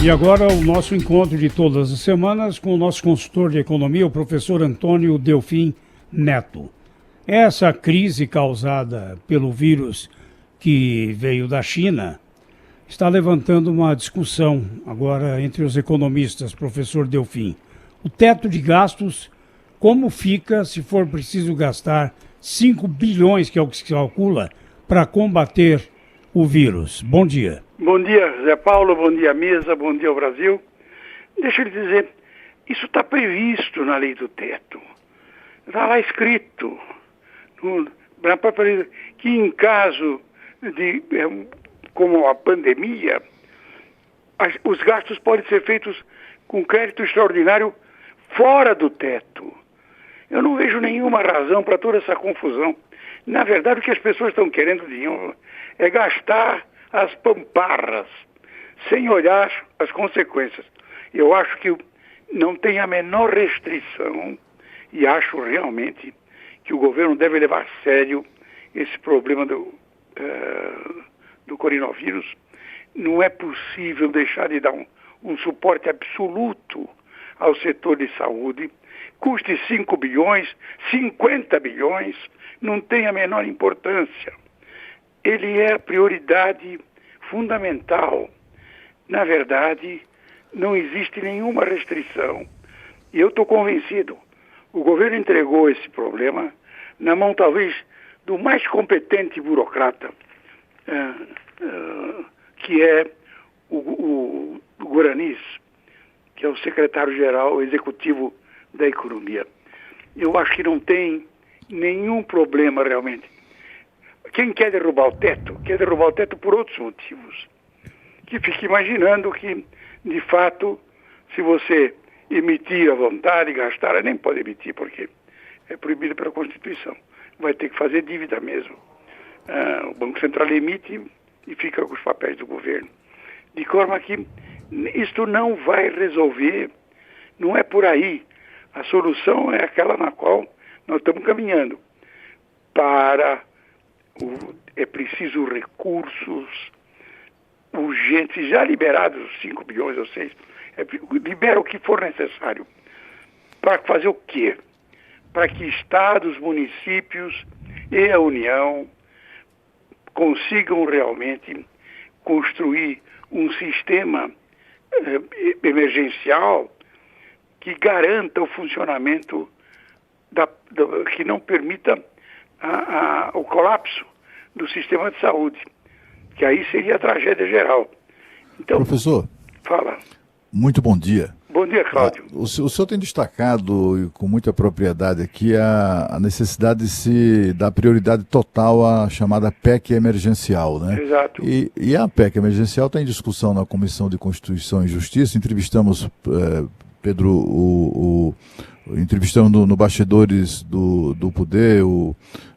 E agora o nosso encontro de todas as semanas com o nosso consultor de economia, o professor Antônio Delfim Neto. Essa crise causada pelo vírus que veio da China está levantando uma discussão agora entre os economistas, professor Delfim. O teto de gastos, como fica se for preciso gastar 5 bilhões, que é o que se calcula, para combater o vírus? Bom dia. Bom dia, Zé Paulo, bom dia, mesa, bom dia ao Brasil. Deixa eu lhe dizer, isso está previsto na lei do teto. Está lá escrito que em caso de, como a pandemia, os gastos podem ser feitos com crédito extraordinário fora do teto. Eu não vejo nenhuma razão para toda essa confusão. Na verdade, o que as pessoas estão querendo dinheiro é gastar as pamparras, sem olhar as consequências. Eu acho que não tem a menor restrição e acho realmente que o governo deve levar a sério esse problema do coronavírus. Não é possível deixar de dar um suporte absoluto ao setor de saúde. Custe 5 bilhões, 50 bilhões, não tem a menor importância. Ele é a prioridade fundamental. Na verdade, não existe nenhuma restrição. E eu estou convencido, o governo entregou esse problema na mão, talvez, do mais competente burocrata, que é o Guaranis, que é o secretário-geral executivo da Economia. Eu acho que não tem nenhum problema realmente. Quem quer derrubar o teto, quer derrubar o teto por outros motivos. Que fica imaginando que, de fato, se você emitir à vontade, gastar, nem pode emitir, porque é proibido pela Constituição. Vai ter que fazer dívida mesmo. O Banco Central emite e fica com os papéis do governo. De forma que isto não vai resolver, não é por aí. A solução é aquela na qual nós estamos caminhando. É preciso recursos urgentes, já liberados 5 bilhões ou 6, libera o que for necessário. Para fazer o quê? Para que estados, municípios e a União consigam realmente construir um sistema emergencial que garanta o funcionamento, que não permita o colapso do sistema de saúde, que aí seria a tragédia geral. Então, professor, fala. Muito bom dia. Bom dia, Cláudio. O senhor tem destacado com muita propriedade aqui a necessidade de se dar prioridade total à chamada PEC emergencial, né? Exato. E a PEC emergencial está em discussão na Comissão de Constituição e Justiça. Entrevistamos, Pedro, entrevistamos no Bastidores do Poder,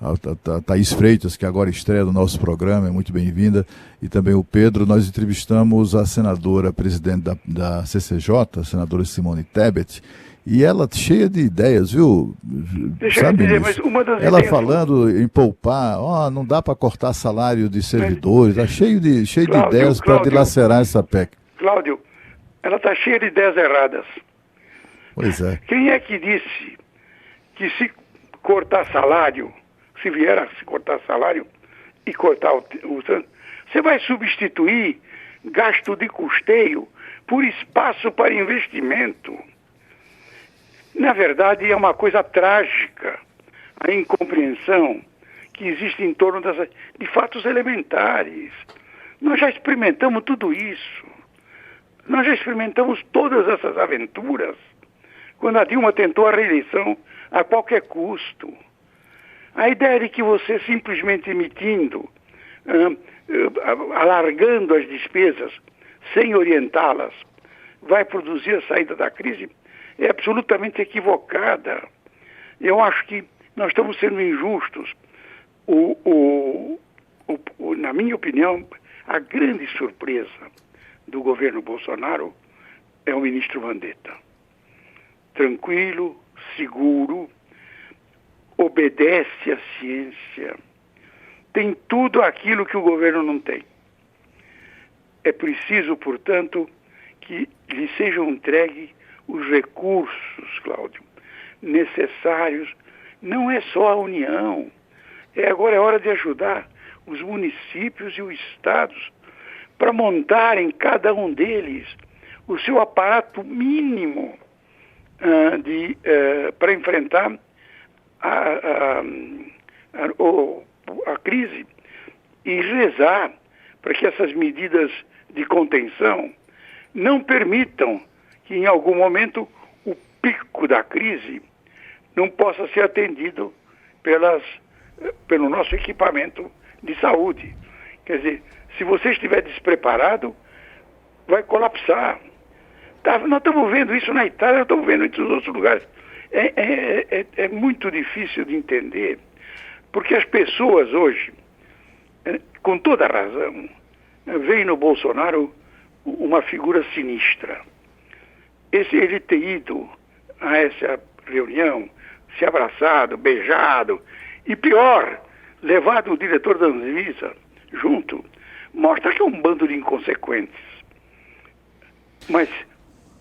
a Thaís Freitas, que agora estreia no nosso programa, é muito bem-vinda, e também o Pedro. Nós entrevistamos a senadora presidente da CCJ, a senadora Simone Tebet, e ela cheia de ideias, viu? Deixa eu dizer, mas uma das ela ideias... falando em poupar, não dá para cortar salário de servidores, está cheio de ideias para dilacerar essa PEC. Cláudio, ela está cheia de ideias erradas. Pois é. Quem é que disse que se cortar salário, se vier a se cortar salário e cortar você vai substituir gasto de custeio por espaço para investimento? Na verdade, é uma coisa trágica a incompreensão que existe em torno de fatos elementares. Nós já experimentamos tudo isso. Nós já experimentamos todas essas aventuras quando a Dilma tentou a reeleição a qualquer custo. A ideia de que você simplesmente emitindo, alargando as despesas, sem orientá-las, vai produzir a saída da crise, é absolutamente equivocada. Eu acho que nós estamos sendo injustos. Na minha opinião, a grande surpresa do governo Bolsonaro é o ministro Mandetta. Tranquilo, seguro, obedece à ciência, tem tudo aquilo que o governo não tem. É preciso, portanto, que que lhe sejam entregues os recursos, Cláudio, necessários. Não é só a União. Agora é hora de ajudar os municípios e os estados para montarem, cada um deles, o seu aparato mínimo para enfrentar a crise e rezar para que essas medidas de contenção não permitam que em algum momento o pico da crise não possa ser atendido pelo nosso equipamento de saúde. Quer dizer, se você estiver despreparado, vai colapsar. Nós estamos vendo isso na Itália, estamos vendo isso nos outros lugares. É muito difícil de entender, porque as pessoas hoje, com toda razão, veem no Bolsonaro uma figura sinistra. Ele ter ido a essa reunião, se abraçado, beijado, e pior, levado o diretor da Anvisa junto, mostra que é um bando de inconsequentes. Mas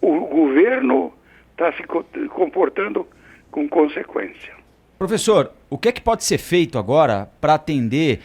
o governo está se comportando com consequência. Professor, o que é que pode ser feito agora para atender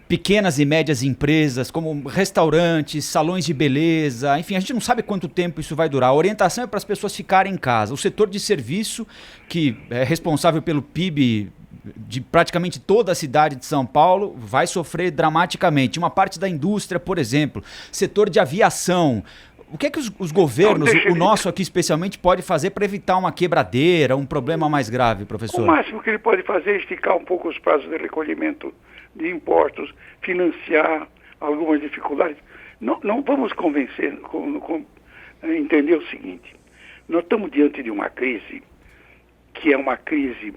pequenas e médias empresas, como restaurantes, salões de beleza, enfim, a gente não sabe quanto tempo isso vai durar. A orientação é para as pessoas ficarem em casa. O setor de serviço, que é responsável pelo PIB de praticamente toda a cidade de São Paulo, vai sofrer dramaticamente. Uma parte da indústria, por exemplo, setor de aviação. O que é que os governos, o nosso aqui especialmente, pode fazer para evitar uma quebradeira, um problema mais grave, professor? O máximo que ele pode fazer é esticar um pouco os prazos de recolhimento de impostos, financiar algumas dificuldades. Não vamos entender o seguinte: nós estamos diante de uma crise que é uma crise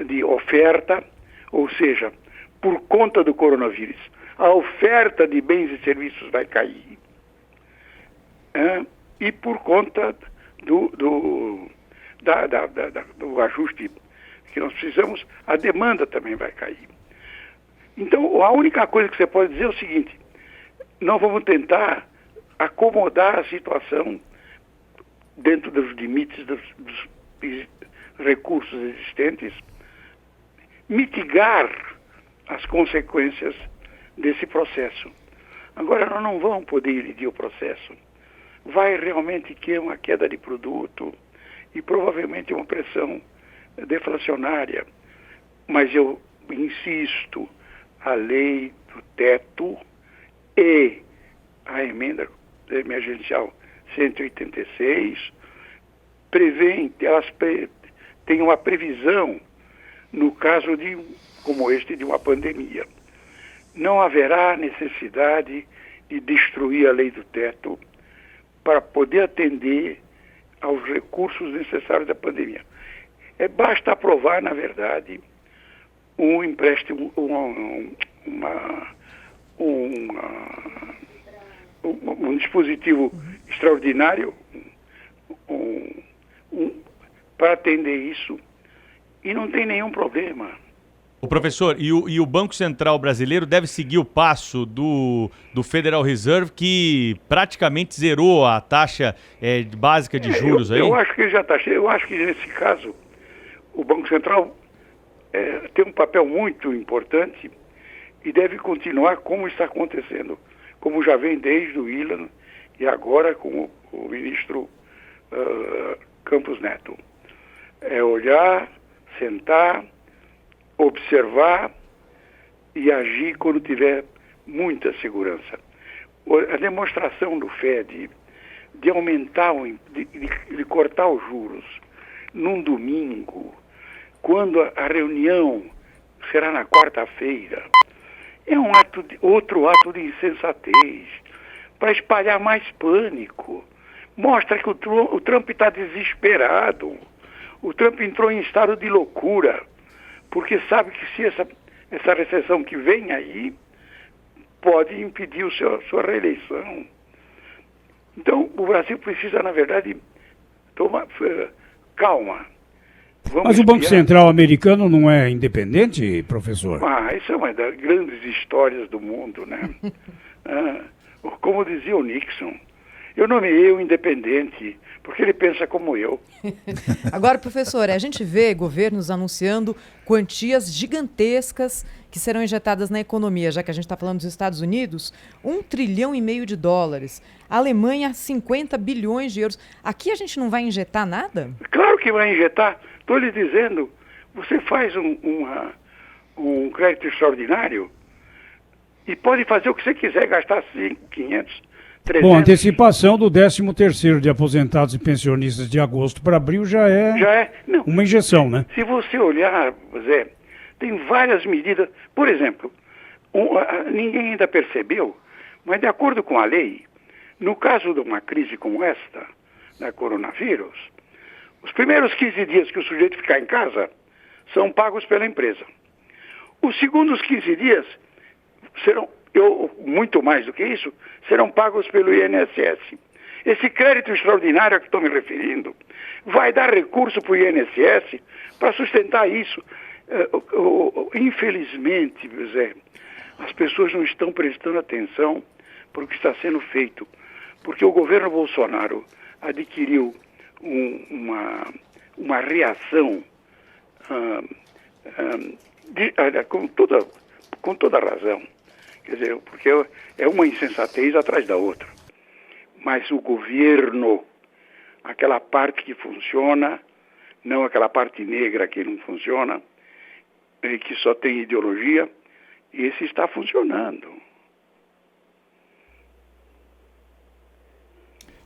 de oferta, ou seja, por conta do coronavírus, a oferta de bens e serviços vai cair. E por conta do ajuste que nós precisamos, a demanda também vai cair. Então, a única coisa que você pode dizer é o seguinte: nós vamos tentar acomodar a situação dentro dos limites dos recursos existentes, mitigar as consequências desse processo. Agora, nós não vamos poder impedir o processo. Vai realmente ter uma queda de produto e provavelmente uma pressão deflacionária. Mas eu insisto, a lei do teto e a emenda emergencial 186 elas têm uma previsão no caso como este, de uma pandemia. Não haverá necessidade de destruir a lei do teto para poder atender aos recursos necessários da pandemia. Basta aprovar, na verdade, um empréstimo, um dispositivo extraordinário para atender isso, e não tem nenhum problema. O professor, e o Banco Central brasileiro deve seguir o passo do Federal Reserve, que praticamente zerou a taxa básica de juros aí? Eu acho que ele já está. Eu acho que nesse caso o Banco Central tem um papel muito importante e deve continuar como está acontecendo, como já vem desde o Ilan e agora com o ministro Campos Neto. É olhar, sentar, observar e agir quando tiver muita segurança. A demonstração do FED de aumentar, de cortar os juros num domingo, quando a reunião será na quarta-feira, é outro ato de insensatez, para espalhar mais pânico. Mostra que o Trump está desesperado. O Trump entrou em estado de loucura, porque sabe que se essa recessão que vem aí pode impedir sua reeleição. Então, o Brasil precisa, na verdade, tomar calma. Mas o Banco Central americano não é independente, professor? Isso é uma das grandes histórias do mundo, né? Como dizia o Nixon, Eu nomeei um independente, porque ele pensa como eu. Agora, professor, a gente vê governos anunciando quantias gigantescas que serão injetadas na economia, já que a gente está falando dos Estados Unidos, US$ 1,5 trilhão de dólares. A Alemanha, 50 bilhões de euros. Aqui a gente não vai injetar nada? Claro que vai injetar. Estou lhe dizendo, você faz um crédito extraordinário e pode fazer o que você quiser, gastar 5, 500, 300. Bom, a antecipação do 13º de aposentados e pensionistas de agosto para abril já é Não. uma injeção, né? Se você olhar, Zé, tem várias medidas. Por exemplo, ninguém ainda percebeu, mas de acordo com a lei, no caso de uma crise como esta, da coronavírus, os primeiros 15 dias que o sujeito ficar em casa são pagos pela empresa. Os segundos 15 dias serão, muito mais do que isso, serão pagos pelo INSS. Esse crédito extraordinário a que estou me referindo vai dar recurso para o INSS para sustentar isso. Infelizmente, Zé, as pessoas não estão prestando atenção para o que está sendo feito, porque o governo Bolsonaro adquiriu uma reação com toda razão. Quer dizer, porque é uma insensatez atrás da outra. Mas o governo, aquela parte que funciona, não aquela parte negra que não funciona, que só tem ideologia, esse está funcionando.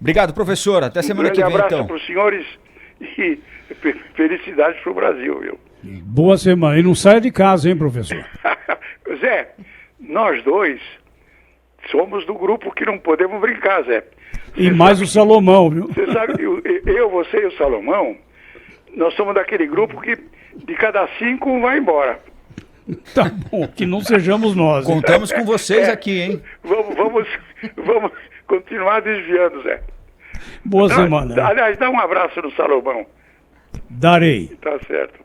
Obrigado, professor. Até semana que vem, então. Um grande abraço para os senhores e felicidades para o Brasil, viu? Boa semana. E não saia de casa, hein, professor? Zé, nós dois somos do grupo que não podemos brincar, Zé. E mais o Salomão, viu? Você sabe, você e o Salomão, nós somos daquele grupo que de cada 5, um vai embora. Tá bom, que não sejamos nós. Hein? Contamos com vocês aqui, hein? Vamos continuar desviando, Zé. Boa semana. Aliás, dá um abraço no Salomão. Darei. Tá certo.